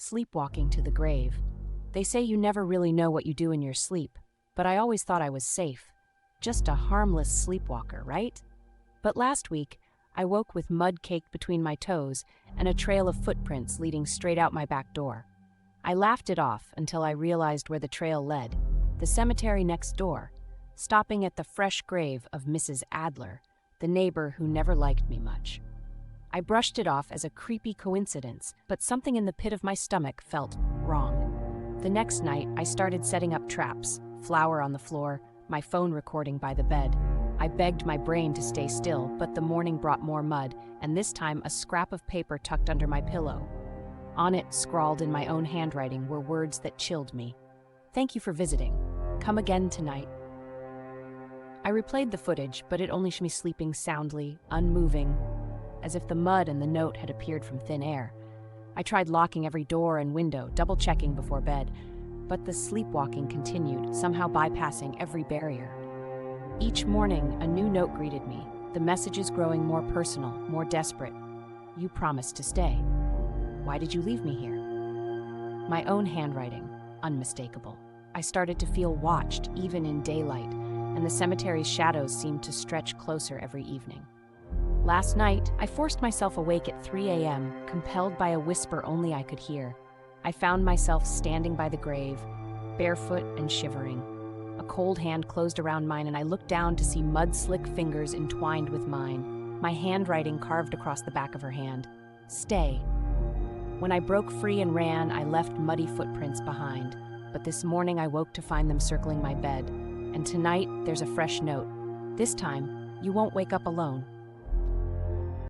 Sleepwalking to the grave. They say you never really know what you do in your sleep, but I always thought I was safe. Just a harmless sleepwalker, right? But last week, I woke with mud caked between my toes and a trail of footprints leading straight out my back door. I laughed it off until I realized where the trail led, the cemetery next door, stopping at the fresh grave of Mrs. Adler, the neighbor who never liked me much. I brushed it off as a creepy coincidence, but something in the pit of my stomach felt wrong. The next night, I started setting up traps, flour on the floor, my phone recording by the bed. I begged my brain to stay still, but the morning brought more mud, and this time a scrap of paper tucked under my pillow. On it, scrawled in my own handwriting, were words that chilled me. "Thank you for visiting. Come again tonight." I replayed the footage, but it only showed me sleeping soundly, unmoving, as if the mud and the note had appeared from thin air. I tried locking every door and window, double-checking before bed, but the sleepwalking continued, somehow bypassing every barrier. Each morning, a new note greeted me, the messages growing more personal, more desperate. "You promised to stay. Why did you leave me here?" My own handwriting, unmistakable. I started to feel watched, even in daylight, and the cemetery's shadows seemed to stretch closer every evening. Last night, I forced myself awake at 3 a.m., compelled by a whisper only I could hear. I found myself standing by the grave, barefoot and shivering. A cold hand closed around mine, and I looked down to see mud-slick fingers entwined with mine, my handwriting carved across the back of her hand. "Stay." When I broke free and ran, I left muddy footprints behind. But this morning I woke to find them circling my bed. And tonight, there's a fresh note. This time, you won't wake up alone.